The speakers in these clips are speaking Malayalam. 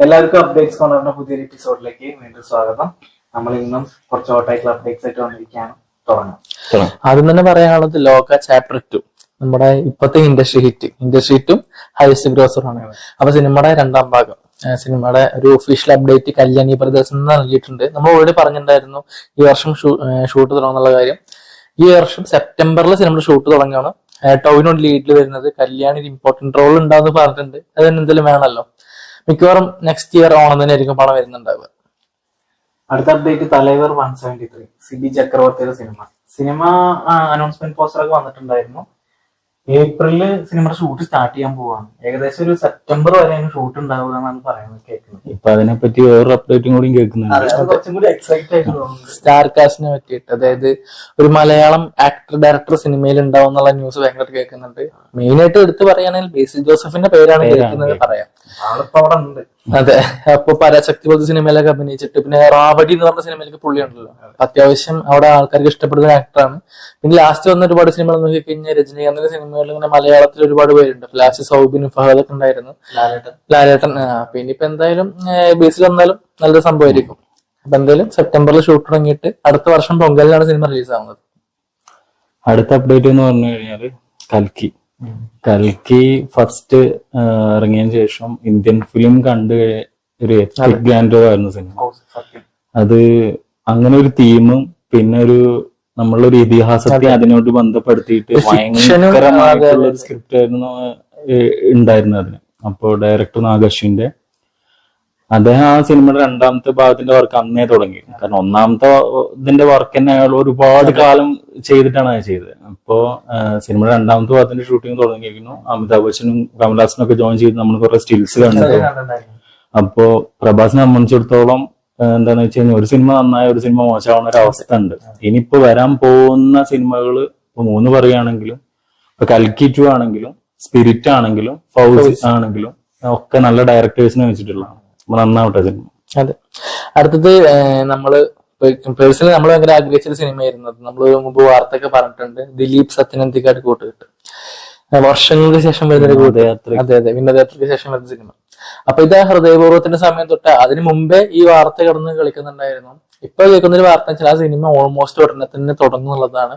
എല്ലാവർക്കും അപ്ഡേറ്റ്സ് കൊണ്ടുവരുന്ന പുതിയൊരു എപ്പിസോഡിലേക്ക് വീണ്ടും സ്വാഗതം. നമ്മൾ ഇന്നും കുറച്ച് ഓട്ടായിട്ടുള്ള അപ്ഡേറ്റ്സ് ആയിട്ട് വന്നിരിക്കുകയാണ്. തുടങ്ങാം. ആദ്യം തന്നെ പറയാനുള്ളത് ലോക ചാപ്റ്റർ 2 നമ്മുടെ ഇപ്പോഴത്തെ ഇൻഡസ്ട്രി ഹിറ്റും ഹൈസ്റ്റ് ഗ്രോസറുമാണ്. അപ്പൊ സിനിമയുടെ രണ്ടാം ഭാഗം, സിനിമയുടെ ഒരു ഒഫീഷ്യൽ അപ്ഡേറ്റ് കല്യാണി ബ്രദേഴ്സ് നൽകിയിട്ടുണ്ട്. നമ്മൾ ഓൾറെഡി പറഞ്ഞിട്ടുണ്ടായിരുന്നു ഈ വർഷം ഷൂട്ട് തുടങ്ങുന്നുള്ള കാര്യം. ഈ വർഷം സെപ്റ്റംബറിൽ സിനിമയുടെ ഷൂട്ട് തുടങ്ങുകയാണ്. ടോവിനോ ലീഡിൽ വരുന്നത്. കല്യാണി ഒരു ഇമ്പോർട്ടന്റ് റോൾ ഉണ്ടാവുമെന്ന് പറഞ്ഞിട്ടുണ്ട്. അതിന് എന്തെങ്കിലും വേണമല്ലോ. മിക്കവാറും നെക്സ്റ്റ് ഇയർ ഓണം തന്നെ ആയിരിക്കും പണം വരുന്നുണ്ടാവുക. അടുത്ത അപ്ഡേറ്റ് തലൈവർ 173 സിബി ചക്രവർത്തിയുടെ സിനിമ അനൗൺസ്മെന്റ് പോസ്റ്റർ ഒക്കെ വന്നിട്ടുണ്ടായിരുന്നു. ഏപ്രിലില് സിനിമയുടെ ഷൂട്ട് സ്റ്റാർട്ട് ചെയ്യാൻ പോവാണ്. ഏകദേശം ഒരു സെപ്റ്റംബർ വരെ ഷൂട്ട് ഉണ്ടാവുക എന്നാണ് പറയുന്നത്, കേൾക്കുന്നത്. ഇപ്പൊ അതിനെപ്പറ്റി വേറൊരു അപ്ഡേറ്റും കൂടി കേൾക്കുന്നുണ്ട്. കുറച്ചും കൂടി എക്സൈറ്റ് ആയിട്ട് തോന്നുന്നു. സ്റ്റാർ കാസ്റ്റിനെ പറ്റിയിട്ട്, അതായത് ഒരു മലയാളം ആക്ടർ ഡയറക്ടർ സിനിമയിൽ ഉണ്ടാവും എന്നുള്ള ന്യൂസ് ഭയങ്കരമായിട്ട് കേൾക്കുന്നുണ്ട്. മെയിൻ ആയിട്ട് എടുത്ത് പറയുകയാണെങ്കിൽ ബേസിൽ ജോസഫിന്റെ പേരാണ് കേൾക്കുന്നത്. പറയാം, ആളിപ്പോ അവിടെ ഉണ്ട്. അതെ. അപ്പൊ പരാശക്തി പോലത്തെ സിനിമയിലൊക്കെ അഭിനയിച്ചിട്ട്, പിന്നെ റാവടി എന്ന് പറഞ്ഞ സിനിമയിലേക്ക് പുള്ളി ഉണ്ടല്ലോ. അത്യാവശ്യം അവിടെ ആൾക്കാർക്ക് ഇഷ്ടപ്പെടുന്ന ആക്ടറാണ്. പിന്നെ ലാസ്റ്റ് വന്ന ഒരുപാട് സിനിമകൾ നോക്കി കഴിഞ്ഞാൽ രജനീകാന്തിന്റെ സിനിമകളിൽ ഇങ്ങനെ മലയാളത്തിൽ ഒരുപാട് പേരുണ്ട്. ലാസ്റ്റ് സൗബിൻ ഫഹദ് ഒക്കെ ഉണ്ടായിരുന്നു, ലാലേട്ടൻ. പിന്നെ ഇപ്പൊ എന്തായാലും ബേസിൽ വന്നാലും നല്ലൊരു സംഭവമായിരിക്കും. അപ്പൊ എന്തായാലും സെപ്റ്റംബറിൽ ഷൂട്ട് തുടങ്ങിയിട്ട് അടുത്ത വർഷം പൊങ്കലിനാണ് സിനിമ റിലീസ് ആവുന്നത്. അടുത്ത അപ്ഡേറ്റ് എന്ന് പറഞ്ഞു കഴിഞ്ഞാല് കൽക്കി ഫസ്റ്റ് ഇറങ്ങിയതിനു ശേഷം ഇന്ത്യൻ ഫിലിം കണ്ട് ഒരു എപ്പിക് ഗ്രാൻഡോ ആയിരുന്നു സിനിമ. അത് അങ്ങനെ ഒരു തീമും പിന്നെ ഒരു നമ്മളൊരു ഇതിഹാസത്തെ അതിനോട് ബന്ധപ്പെടുത്തിയിട്ട് ഭയങ്കരമായിട്ടുള്ള ഒരു സ്ക്രിപ്റ്റ് ആയിരുന്നു ഉണ്ടായിരുന്നത് അതിന്. അപ്പോ ഡയറക്ടർ നാഗശ്വിന്റെ അദ്ദേഹം ആ സിനിമയുടെ രണ്ടാമത്തെ ഭാഗത്തിന്റെ വർക്ക് അന്നേ തുടങ്ങി. കാരണം ഒന്നാമത്തെ ഇതിന്റെ വർക്ക് തന്നെ അയാൾ ഒരുപാട് കാലം ചെയ്തിട്ടാണ് അത് ചെയ്തത്. അപ്പോ സിനിമയുടെ രണ്ടാമത്തെ ഭാഗത്തിന്റെ ഷൂട്ടിംഗ് തുടങ്ങിയിരിക്കുന്നു. അമിതാഭ് ബച്ചനും കമൽഹാസനും ഒക്കെ ജോയിൻ ചെയ്ത് നമ്മൾ കുറെ സ്റ്റിൽസ് കണ്ടു. അപ്പോ പ്രഭാസിനെ സംബന്ധിച്ചിടത്തോളം എന്താന്ന് വെച്ച് കഴിഞ്ഞാൽ ഒരു സിനിമ നന്നായ ഒരു സിനിമ മോശമാവുന്ന ഒരു അവസ്ഥ ഉണ്ട്. ഇനിയിപ്പോ വരാൻ പോകുന്ന സിനിമകള് ഇപ്പൊ 3 പറയുകയാണെങ്കിലും, ഇപ്പൊ കൽക്കി 2 ആണെങ്കിലും, സ്പിരിറ്റ് ആണെങ്കിലും, ഫൗസി ആണെങ്കിലും ഒക്കെ നല്ല ഡയറക്ടേഴ്സിനെ വെച്ചിട്ടുള്ളതാണ്. നന്നാവട്ടെ സിനിമ. അതെ. അടുത്തത് നമ്മള് പേഴ്സണലി നമ്മൾ ഭയങ്കര ആഗ്രഹിച്ചൊരു സിനിമയായിരുന്നു. നമ്മള് മുമ്പ് വാർത്തയൊക്കെ പറഞ്ഞിട്ടുണ്ട്. ദിലീപ് സത്യനന്ദിക്കാട് കൂട്ടുകെട്ട് വർഷങ്ങൾക്ക് ശേഷം വരുന്നൊരു കൂട്ടുയാത്ര. അതെ, വിനോദയാത്രയ്ക്ക് ശേഷം വരുന്ന സിനിമ. അപ്പൊ ഇത് ഹൃദയപൂർവ്വത്തിന്റെ സമയം തൊട്ട് അതിന് മുമ്പേ ഈ വാർത്ത കിടന്ന് കളിക്കുന്നുണ്ടായിരുന്നു. ഇപ്പൊ കേൾക്കുന്ന ഒരു വാർത്ത വെച്ചാൽ ആ സിനിമ ഓൾമോസ്റ്റ് ഉടനെ തന്നെ തുടങ്ങുന്നുള്ളതാണ്.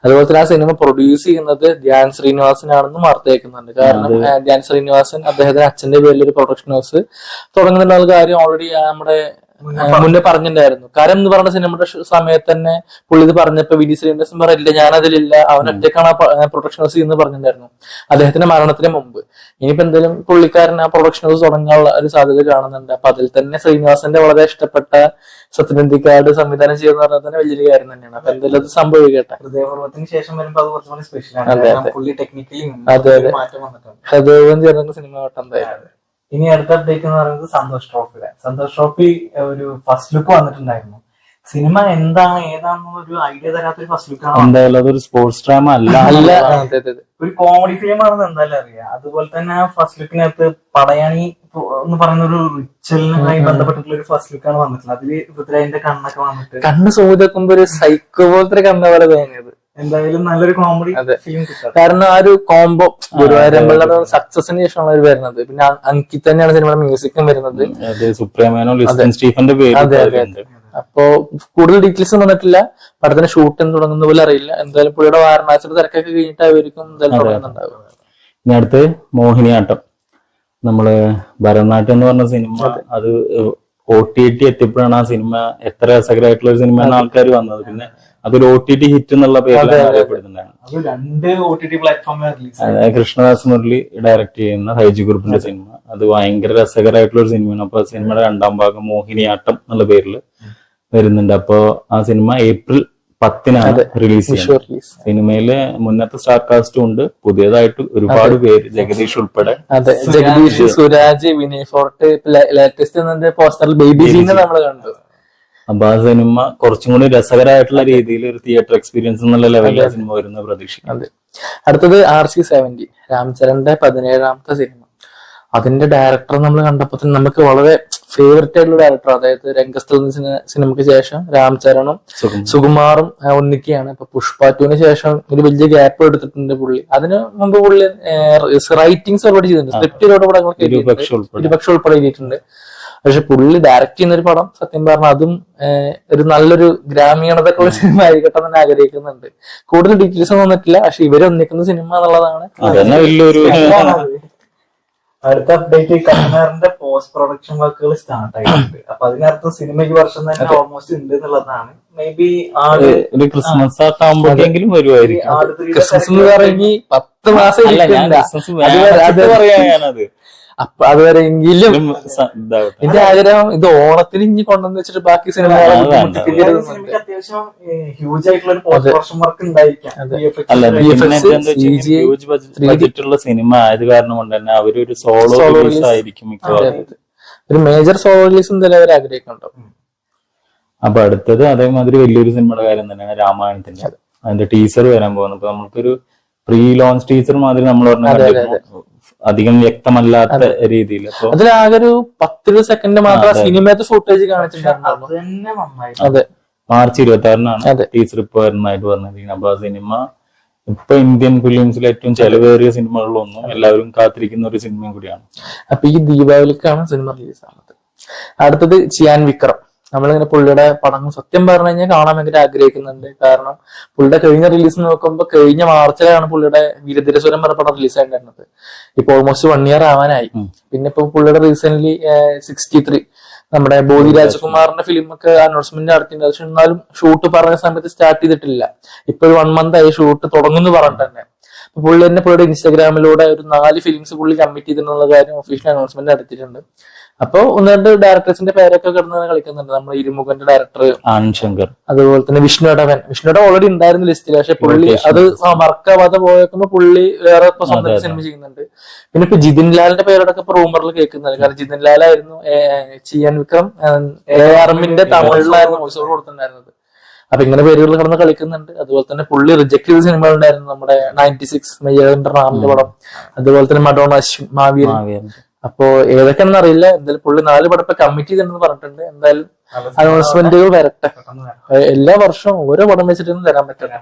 അതുപോലെ തന്നെ ആ സിനിമ പ്രൊഡ്യൂസ് ചെയ്യുന്നത് ധ്യാൻ ശ്രീനിവാസനാണെന്നും വാർത്ത കേൾക്കുന്നുണ്ട്. കാരണം ധ്യാൻ ശ്രീനിവാസൻ അദ്ദേഹത്തിന്റെ അച്ഛന്റെ പേരിൽ ഒരു പ്രൊഡക്ഷൻ ഹൗസ് തുടങ്ങുന്നുള്ള കാര്യം ഓൾറെഡി നമ്മുടെ മുന്നേ പറഞ്ഞിട്ടുണ്ടായിരുന്നു. കാര്യം എന്ന് പറഞ്ഞ സിനിമയുടെ സമയത്ത് തന്നെ പുള്ളി ഇത് പറഞ്ഞപ്പോ വിനി ശ്രീനിവാസൻ പറയില്ല, ഞാനതിലില്ല, അവൻ ഒറ്റക്കാണ് ആ പ്രൊഡക്ഷൻ ഹൗസ് എന്ന് പറഞ്ഞിട്ടുണ്ടായിരുന്നു അദ്ദേഹത്തിന്റെ മരണത്തിന് മുമ്പ്. ഇനിയിപ്പോ എന്തായാലും പുള്ളിക്കാരൻ ആ പ്രൊഡക്ഷൻ ഹൗസ് തുടങ്ങാനുള്ള ഒരു സാധ്യത കാണുന്നുണ്ട്. അപ്പൊ അതിൽ തന്നെ ശ്രീനിവാസന്റെ വളരെ ഇഷ്ടപ്പെട്ട സത്യനന്ദിക്കാട് സംവിധാനം ചെയ്യുന്ന പറഞ്ഞാൽ തന്നെ വലിയൊരു കാര്യം തന്നെയാണ്. അപ്പൊ എന്തായാലും അത് സംഭവിക്കട്ടെ. ഹൃദയപൂർവ്വത്തിന് ശേഷം വരുമ്പോ അത് കുറച്ചുകൂടി സ്പെഷ്യലാണ്. പുള്ളി ടെക്നിക്കലി മാറ്റം വന്നിട്ടുണ്ട്. ഹൃദയവും ചേർന്ന സിനിമ കേട്ടോ എന്തായാലും. ഇനി അടുത്ത അപ്ഡേറ്റ് എന്ന് പറയുന്നത് സന്തോഷ് ട്രോഫി ഒരു ഫസ്റ്റ് ലുക്ക് വന്നിട്ടുണ്ടായിരുന്നു. സിനിമ എന്താണ് ഏതാണെന്നുള്ള ഒരു ഐഡിയ തരാത്തൊരു ഫസ്റ്റ് ലുക്ക് ആണ്. എന്തായാലും അതൊരു സ്പോർട്സ് ഡ്രാമ അല്ല, ഒരു കോമഡി ഫിലിം ആണെന്ന് എന്തായാലും അറിയാം. അതുപോലെ തന്നെ ആ ഫസ്റ്റ് ലുക്കിനകത്ത് പടയണി എന്ന് പറയുന്ന ഒരു റിച്വലിനുമായി ബന്ധപ്പെട്ടിട്ടുള്ള ഒരു ഫസ്റ്റ് ലുക്കാണ് വന്നിട്ടുള്ളത്. അതില് പൃഥ്വിരാജിന്റെ കണ്ണൊക്കെ വന്നിട്ട് കണ്ണ് സൂചിക്കുമ്പോ ഒരു സൈക്കോ പോലത്തെ കണ്ണ പോലെ തോന്നിയത്. എന്തായാലും നല്ലൊരു കോമഡി ഫിലിം കിട്ടും. കാരണം ആ ഒരു കോംബോ ഗുരുവായൂരമ്പലയുടെ സക്സസിന് ശേഷമാണ് അവർ വരുന്നത്. പിന്നെ അങ്കിത് തന്നെയാണ് സിനിമയുടെ മ്യൂസിക്കും വരുന്നത്. അപ്പോ കൂടുതൽ ഡീറ്റെയിൽസ് വന്നിട്ടില്ല. പടത്തിന് ഷൂട്ട് എന്ന് തുടങ്ങുന്ന പോലെ അറിയില്ല. എന്തായാലും പുള്ളിയുടെ വാരണാസിയുടെ തിരക്കൊക്കെ കഴിഞ്ഞിട്ടായിരിക്കും എന്തായാലും തുടങ്ങുന്നുണ്ടാവുക. ഇനി അടുത്ത് മോഹിനിയാട്ടം. നമ്മള് ഭരതനാട്യം എന്ന് പറഞ്ഞ സിനിമ അത് OTT എത്തിയപ്പോഴാണ് ആ സിനിമ എത്ര രസകരമായിട്ടുള്ള ഒരു സിനിമ ആൾക്കാർ വന്നത്. പിന്നെ അതൊരു OTT ഹിറ്റ് എന്നുള്ള പേരിലാണ് അറിയപ്പെടുന്നുണ്ടായിരുന്നു. കൃഷ്ണദാസ് മുരളി ഡയറക്ട് ചെയ്യുന്ന ഹൈജി ഗ്രൂപ്പിന്റെ സിനിമ. അത് ഭയങ്കര രസകരമായിട്ടുള്ള ഒരു സിനിമയാണ്. അപ്പൊ സിനിമയുടെ രണ്ടാം ഭാഗം മോഹിനിയാട്ടം എന്നുള്ള പേരിൽ വരുന്നുണ്ട്. അപ്പോ ആ സിനിമ ഏപ്രിൽ 10 റിലീസ് ചെയ്യുന്നത്. സിനിമയില് മുന്നത്തെ സ്റ്റാർ കാസ്റ്റും ഉണ്ട്, പുതിയതായിട്ട് ഒരുപാട് പേര്, ജഗദീഷ് ഉൾപ്പെടെ. അതെ, ജഗദീഷ്, സുരാജ്, വിനയ് ഫോർട്ട്, ലേറ്റസ്റ്റ് പോസ്റ്ററിൽ ബേബി ജീനെ നമ്മൾ കണ്ടു. അപ്പൊ ആ സിനിമ കുറച്ചും കൂടി രസകരമായിട്ടുള്ള രീതിയിൽ ഒരു തിയേറ്റർ എക്സ്പീരിയൻസ് എന്നുള്ള ലെവലിൽ സിനിമ വരുന്ന പ്രതീക്ഷിക്കും. അടുത്തത് RC-70 രാംചരന്റെ 17ാമത്തെ സിനിമ. അതിന്റെ ഡയറക്ടർ നമ്മൾ കണ്ടപ്പോൾ തന്നെ നമുക്ക് വളരെ ഫേവററ്റ് ആയിട്ടുള്ള ഡയറക്ടർ. അതായത് രംഗസ്ഥൽ സിനിമയ്ക്ക് ശേഷം രാംചരണും സുകുമാറും ഒന്നിക്കുകയാണ്. ഇപ്പൊ പുഷ്പ 2 ശേഷം ഒരു വലിയ ഗ്യാപ്പ് എടുത്തിട്ടുണ്ട് പുള്ളി. അതിന് മുമ്പ് പുള്ളി റൈറ്റിംഗ്സ് ഒരുപാട് ചെയ്തിട്ടുണ്ട്. സ്ക്രിപ്റ്റ് ഒരുപാട് പടങ്ങളൊക്കെ ഇരുപക്ഷ ഉൾപ്പെടെ എഴുതിയിട്ടുണ്ട്. പക്ഷെ പുള്ളി ഡയറക്ട് ചെയ്യുന്ന ഒരു പടം സത്യം പറഞ്ഞാൽ അതും ഒരു നല്ലൊരു ഗ്രാമീണതൊക്കെ ഉള്ള സിനിമ ആയിരിക്കട്ടെ എന്ന് ആഗ്രഹിക്കുന്നുണ്ട്. കൂടുതൽ ഡീറ്റെയിൽസ് ഒന്നും വന്നിട്ടില്ല, പക്ഷെ ഇവര് ഒന്നിക്കുന്ന സിനിമ എന്നുള്ളതാണ്. അതന്നെ വലിയൊരു അടുത്ത അപ്ഡേറ്റ് കണ്ണാറിന്റെ പോസ്റ്റ് പ്രൊഡക്ഷൻ വർക്കുകൾ സ്റ്റാർട്ട് ആയിട്ടുണ്ട്. അപ്പൊ അതിനർത്ഥം സിനിമ ഈ വർഷം തന്നെ ഓൾമോസ്റ്റ് ഉണ്ട് എന്നുള്ളതാണ്. മേ ബി ഒരു ക്രിസ്മസ് ഒക്കെ ആകുമ്പോഴെങ്കിലും വരുമായിരിക്കും. ക്രിസ്മസ് എന്ന് പറഞ്ഞ് 10 മാസം പറയാ ഞാനത്. അപ്പൊ അതുവരെയെങ്കിലും എന്റെ ആഗ്രഹം ഇത് ഓണത്തിന് ഇനി കൊണ്ടുവന്ന് വെച്ചിട്ട് ബാക്കി സിനിമകളെ സിനിമയ്ക്ക് അത്യാവശ്യം ഹ്യൂജ് ആയിട്ടുള്ള ഒരു പോസ്റ്റ് പ്രൊഡക്ഷൻ വർക്ക് ഉണ്ടായിരിക്കാം. ബഡ്ജറ്റുള്ള സിനിമ ആയത് കാരണം കൊണ്ട് തന്നെ അവരൊരു സോളോ റിലീസ് ആയിരിക്കും മിക്കവാറും. ഒരു മേജർ സോളോ റിലീസ് എന്തായാലും അവർ ആഗ്രഹിക്കുന്നുണ്ടോ. അപ്പൊ അടുത്തത് അതേമാതിരി വലിയൊരു സിനിമയുടെ കാര്യം തന്നെയാണ് രാമായണത്തിന്റെ. അതിന്റെ ടീസർ വരാൻ പോകുന്നത്. അപ്പൊ നമുക്കൊരു പ്രീ ലോഞ്ച് ടീസർ മാതിരി നമ്മൾ പറഞ്ഞ അധികം വ്യക്തമല്ലാത്ത രീതിയിൽ അതിലാകെ ഒരു 10 സെക്കൻഡ് മാത്രം സിനിമത്തെ ഫുട്ടേജ് കാണിച്ചിട്ടുണ്ടായിരുന്നു. അതെ, മാർച്ച് 26-നാണ് ടീച്ചർ ഇപ്പൊ വരുന്നതായിട്ട് പറഞ്ഞിരിക്കുന്നത്. അപ്പൊ ആ സിനിമ ഇപ്പൊ ഇന്ത്യൻ ഫിലിംസിൽ ഏറ്റവും ചെലവേറിയ സിനിമകളിലൊന്നും എല്ലാവരും കാത്തിരിക്കുന്ന ഒരു സിനിമയും കൂടിയാണ്. അപ്പൊ ഈ ദീപാവലിക്കാണ് സിനിമ റിലീസ് ആവുന്നത്. അടുത്തത് ചിയാൻ വിക്രം. നമ്മളിങ്ങനെ പുള്ളിയുടെ പടങ്ങൾ സത്യം പറഞ്ഞു കഴിഞ്ഞാൽ കാണാൻ ഭയങ്കര ആഗ്രഹിക്കുന്നുണ്ട്. കാരണം പുള്ളിയുടെ കഴിഞ്ഞ റിലീസ് നോക്കുമ്പോൾ കഴിഞ്ഞ മാർച്ചിലാണ് പുള്ളിയുടെ വീരധീരസ്വരം പറഞ്ഞ പടം റിലീസ് ആയിട്ടുണ്ടായിരുന്നത്. ഇപ്പൊ ഓൾമോസ്റ്റ് 1 ഇയർ ആവാനായി. പിന്നെ ഇപ്പൊ പുള്ളിയുടെ റീസെന്റ് 63 നമ്മുടെ ബോധി രാജകുമാറിന്റെ ഫിലിം ഒക്കെ അനൗൺസ്മെന്റ് നടത്തിയിട്ടുണ്ട്. പക്ഷെ എന്നാലും ഷൂട്ട് പറഞ്ഞ സമയത്ത് സ്റ്റാർട്ട് ചെയ്തിട്ടില്ല. ഇപ്പൊ ഒരു 1 മന്ത് ആയി ഷൂട്ട് തുടങ്ങുന്നു പറഞ്ഞിട്ട് തന്നെ. പുള്ളി തന്നെ പുള്ളിയുടെ ഇൻസ്റ്റാഗ്രാമിലൂടെ ഒരു 4 ഫിലിംസ് പുള്ളി കമ്മിറ്റ് ചെയ്തിട്ടുള്ള കാര്യം ഒഫീഷ്യൽ അനൗൺസ്മെന്റ് നടത്തിയിട്ടുണ്ട്. അപ്പൊ 1-2 ഡയറക്ടേഴ്സിന്റെ പേരൊക്കെ കിടന്ന് കളിക്കുന്നുണ്ട്. നമ്മുടെ ഇരുമുഖന്റെ ഡയറക്ടർ ആനന്ദ് ശങ്കർ, അതുപോലെ തന്നെ വിഷ്ണുടെ ഓൾറെഡി ഉണ്ടായിരുന്ന ലിസ്റ്റിൽ. പക്ഷെ പുള്ളി അത് വർക്കാവാതെ പോയേക്കുമ്പോ പുള്ളി വേറെ ഇപ്പൊ സ്വന്തം സിനിമ ചെയ്യുന്നുണ്ട്. പിന്നെ ഇപ്പൊ ജിതിൻ ലാലിന്റെ പേരോടൊക്കെ ഇപ്പൊ റൂമറിൽ കേൾക്കുന്നുണ്ട്. കാരണം ജിതിൻ ലാലായിരുന്നു ചിയാൻ വിക്രം ARMന്റെ തമിഴിലായിരുന്നു വോയിസ് ഓവർ കൊടുത്തിട്ടുണ്ടായിരുന്നത്. അപ്പൊ ഇങ്ങനെ പേരുകൾ കിടന്ന് കളിക്കുന്നുണ്ട്. അതുപോലെ തന്നെ പുള്ളി റിജക്ട് ചെയ്ത സിനിമകളുണ്ടായിരുന്നു. നമ്മുടെ 96 മെയ്യറിന്റെ റാമിന്റെ പടം, അതുപോലെ തന്നെ മഡോണ മാവീരൻ. അപ്പോ ഏതൊക്കെയാണെന്ന് അറിയില്ല. എന്തായാലും പുള്ളി 4 പടം ഇപ്പൊ കമ്മിറ്റ് ചെയ്തിട്ടുണ്ടെന്ന് പറഞ്ഞിട്ടുണ്ട്. എന്തായാലും അനൗൺസ്മെന്റുകൾ വരട്ടെ. എല്ലാ വർഷവും ഓരോ പടം വെച്ചിട്ടൊന്നും തരാൻ പറ്റില്ല.